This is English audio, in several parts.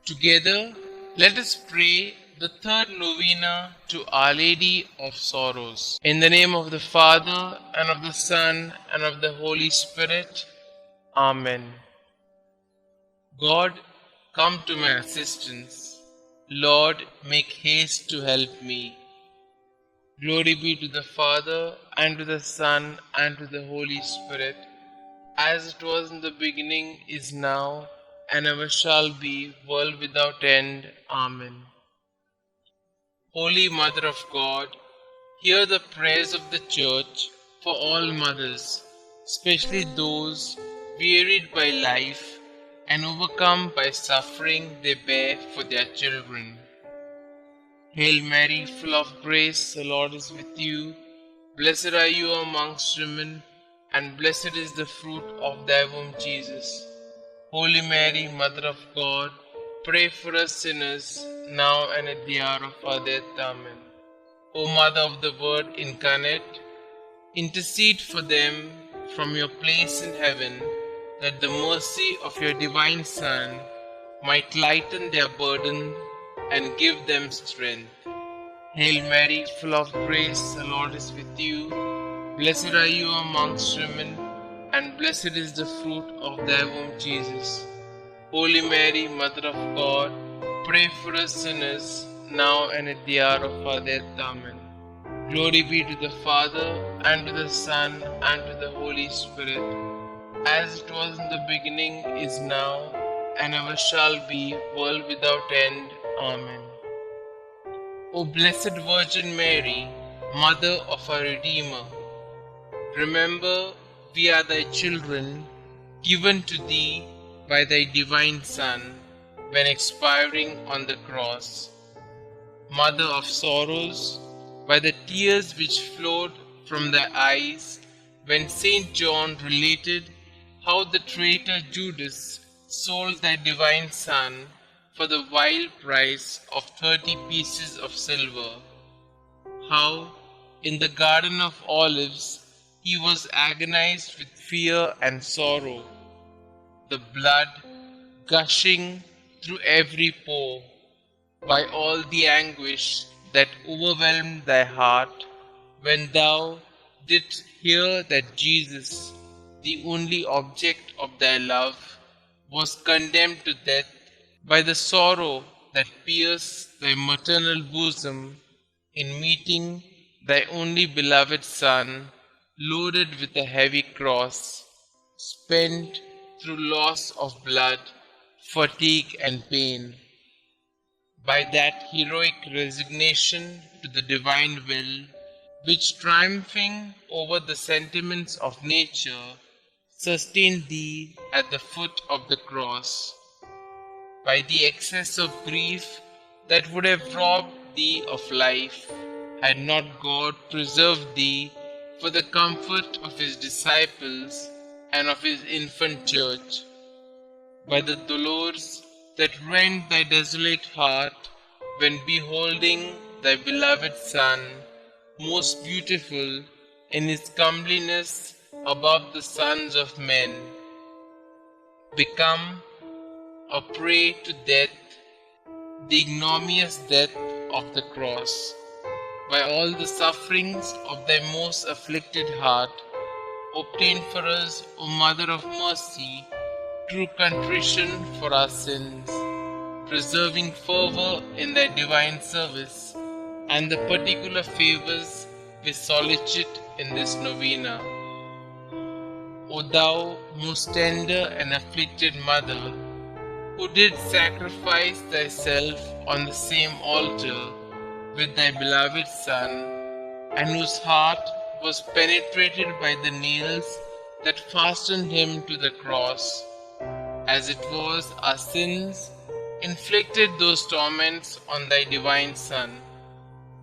Together, let us pray the third novena to Our Lady of Sorrows. In the name of the Father, and of the Son, and of the Holy Spirit. Amen. God, come to my assistance. Lord, make haste to help me. Glory be to the Father, and to the Son, and to the Holy Spirit, as it was in the beginning, is now, and ever shall be, world without end. Amen. Holy Mother of God, hear the prayers of the Church for all mothers, especially those wearied by life and overcome by suffering they bear for their children. Hail Mary, full of grace, the Lord is with you. Blessed are you amongst women, and blessed is the fruit of thy womb, Jesus. Holy Mary, Mother of God, pray for us sinners, now and at the hour of our death. Amen. O Mother of the Word incarnate, intercede for them from your place in heaven, that the mercy of your divine Son might lighten their burden and give them strength. Hail Mary, full of grace, the Lord is with you. Blessed are you amongst women, and blessed is the fruit of thy womb, Jesus. Holy Mary, Mother of God, pray for us sinners, now and at the hour of our death. Amen. Glory be to the Father, and to the Son, and to the Holy Spirit, as it was in the beginning, is now, and ever shall be, world without end. Amen. O Blessed Virgin Mary, Mother of our Redeemer, remember we are thy children, given to thee by thy divine Son, when expiring on the cross. Mother of sorrows, by the tears which flowed from thy eyes, when Saint John related how the traitor Judas sold thy divine Son for the vile price of 30 pieces of silver, how in the Garden of Olives he was agonized with fear and sorrow, the blood gushing through every pore, by all the anguish that overwhelmed thy heart, when thou didst hear that Jesus, the only object of thy love, was condemned to death, by the sorrow that pierced thy maternal bosom in meeting thy only beloved Son, loaded with a heavy cross, spent through loss of blood, fatigue and pain. By that heroic resignation to the divine will, which triumphing over the sentiments of nature, sustained thee at the foot of the cross. By the excess of grief that would have robbed thee of life, had not God preserved thee for the comfort of his disciples and of his infant church. By the dolors that rent thy desolate heart, when beholding thy beloved Son, most beautiful in his comeliness above the sons of men, become a prey to death, the ignominious death of the cross. By all the sufferings of thy most afflicted heart, obtain for us, O Mother of Mercy, true contrition for our sins, preserving fervor in thy divine service, and the particular favors we solicit in this novena. O thou most tender and afflicted Mother, who did sacrifice thyself on the same altar with thy beloved Son, and whose heart was penetrated by the nails that fastened him to the cross, as it was our sins inflicted those torments on thy divine Son,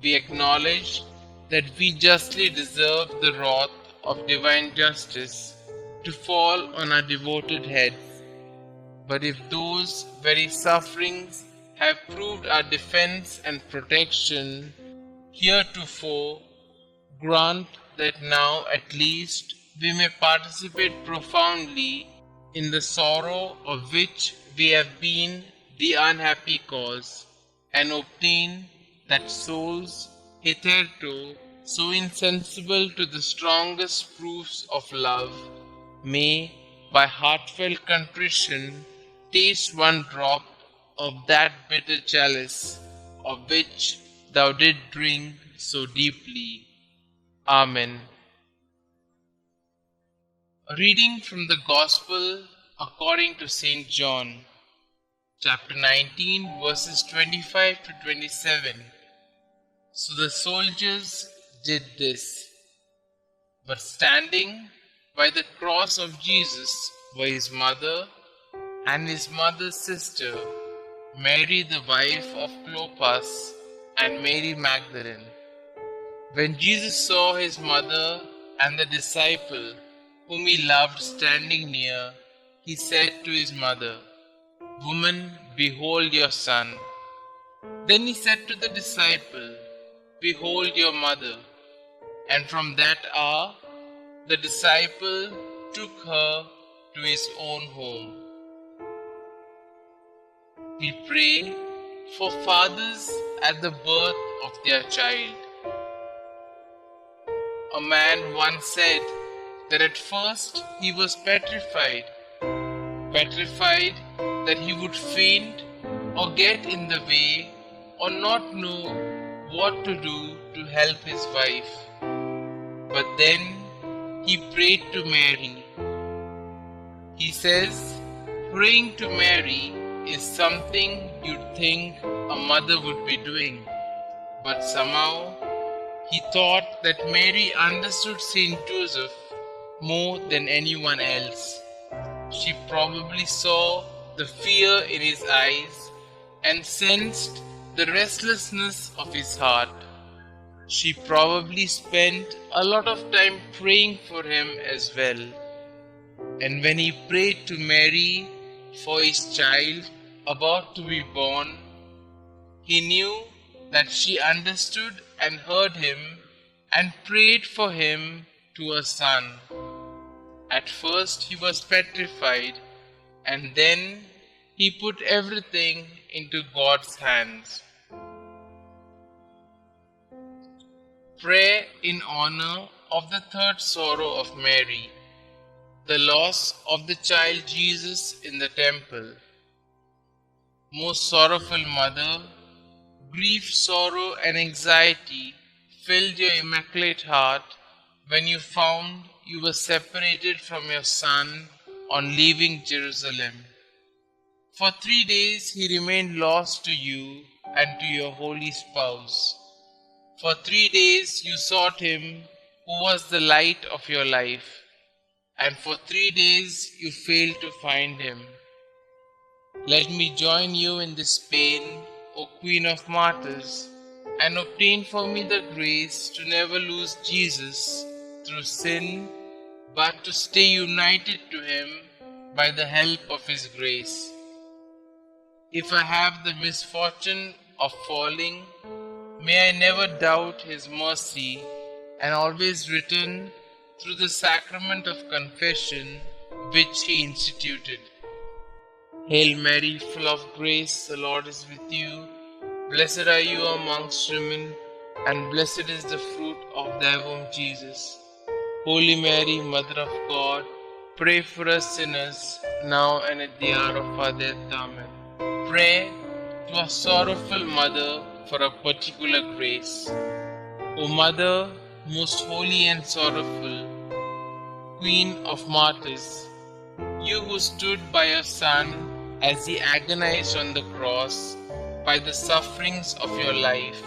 we acknowledge that we justly deserve the wrath of divine justice to fall on our devoted heads. But if those very sufferings have proved our defense and protection heretofore, grant that now at least we may participate profoundly in the sorrow of which we have been the unhappy cause, and obtain that souls hitherto so insensible to the strongest proofs of love may, by heartfelt contrition, taste one drop of that bitter chalice of which thou didst drink so deeply. Amen. A reading from the Gospel according to St. John, chapter 19, verses 25 to 27. So the soldiers did this, but standing by the cross of Jesus were his mother and his mother's sister, Mary the wife of Clopas, and Mary Magdalene. When Jesus saw his mother and the disciple whom he loved standing near, he said to his mother, "Woman, behold your son." Then he said to the disciple, "Behold your mother." And from that hour, the disciple took her to his own home. We pray for fathers at the birth of their child. A man once said that at first he was petrified that he would faint or get in the way or not know what to do to help his wife. But then he prayed to Mary. He says, praying to Mary is something you'd think a mother would be doing. But somehow he thought that Mary understood Saint Joseph more than anyone else. She probably saw the fear in his eyes and sensed the restlessness of his heart. She probably spent a lot of time praying for him as well. And when he prayed to Mary for his child about to be born, he knew that she understood and heard him and prayed for him to a son. At first he was petrified, and then he put everything into God's hands. Prayer in honor of the third sorrow of Mary, the loss of the child Jesus in the temple. Most sorrowful Mother, grief, sorrow, and anxiety filled your immaculate heart when you found you were separated from your Son on leaving Jerusalem. For 3 days he remained lost to you and to your holy spouse. For 3 days you sought him who was the light of your life, and for 3 days you failed to find him. Let me join you in this pain, O Queen of Martyrs, and obtain for me the grace to never lose Jesus through sin, but to stay united to him by the help of his grace. If I have the misfortune of falling, may I never doubt his mercy and always return through the sacrament of confession which he instituted. Hail Mary, full of grace, the Lord is with you. Blessed are you amongst women, and blessed is the fruit of thy womb, Jesus. Holy Mary, Mother of God, pray for us sinners, now and at the hour of our death. Amen. Pray to a sorrowful Mother for a particular grace. O Mother, most holy and sorrowful, Queen of Martyrs, you who stood by your Son as he agonized on the cross, by the sufferings of your life,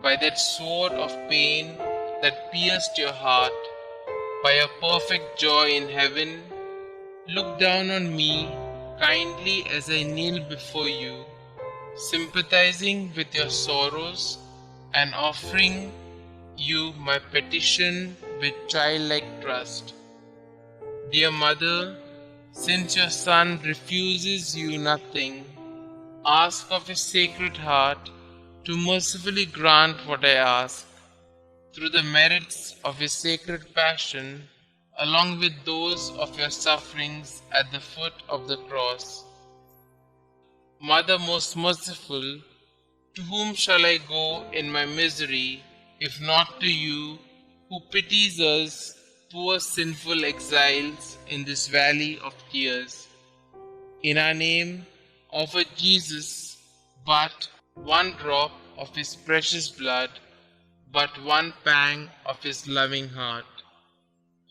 by that sword of pain that pierced your heart, by your perfect joy in heaven, look down on me kindly as I kneel before you, sympathizing with your sorrows and offering you my petition with childlike trust. Dear Mother, since your Son refuses you nothing, ask of his sacred heart to mercifully grant what I ask. Through the merits of his sacred passion, along with those of your sufferings at the foot of the cross. Mother most merciful, to whom shall I go in my misery, if not to you, who pities us, poor sinful exiles in this valley of tears? In our name, offer Jesus but one drop of his precious blood, but one pang of his loving heart.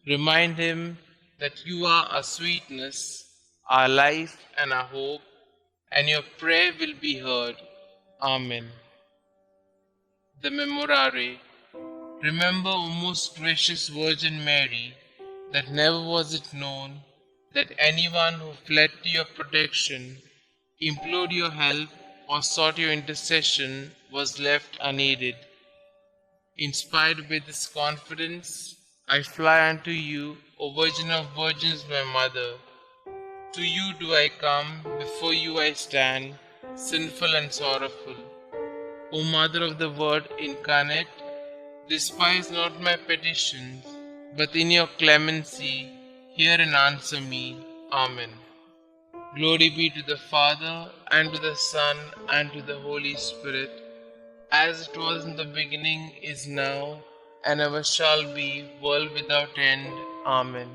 Remind him that you are our sweetness, our life, and our hope, and your prayer will be heard. Amen. The Memorare. Remember, O most gracious Virgin Mary, that never was it known that anyone who fled to your protection, implored your help, or sought your intercession was left unaided. Inspired by this confidence, I fly unto you, O Virgin of Virgins, my Mother. To you do I come, before you I stand, sinful and sorrowful. O Mother of the Word incarnate, despise not my petitions, but in your clemency hear and answer me. Amen. Glory be to the Father, and to the Son, and to the Holy Spirit, as it was in the beginning, is now, and ever shall be, world without end. Amen.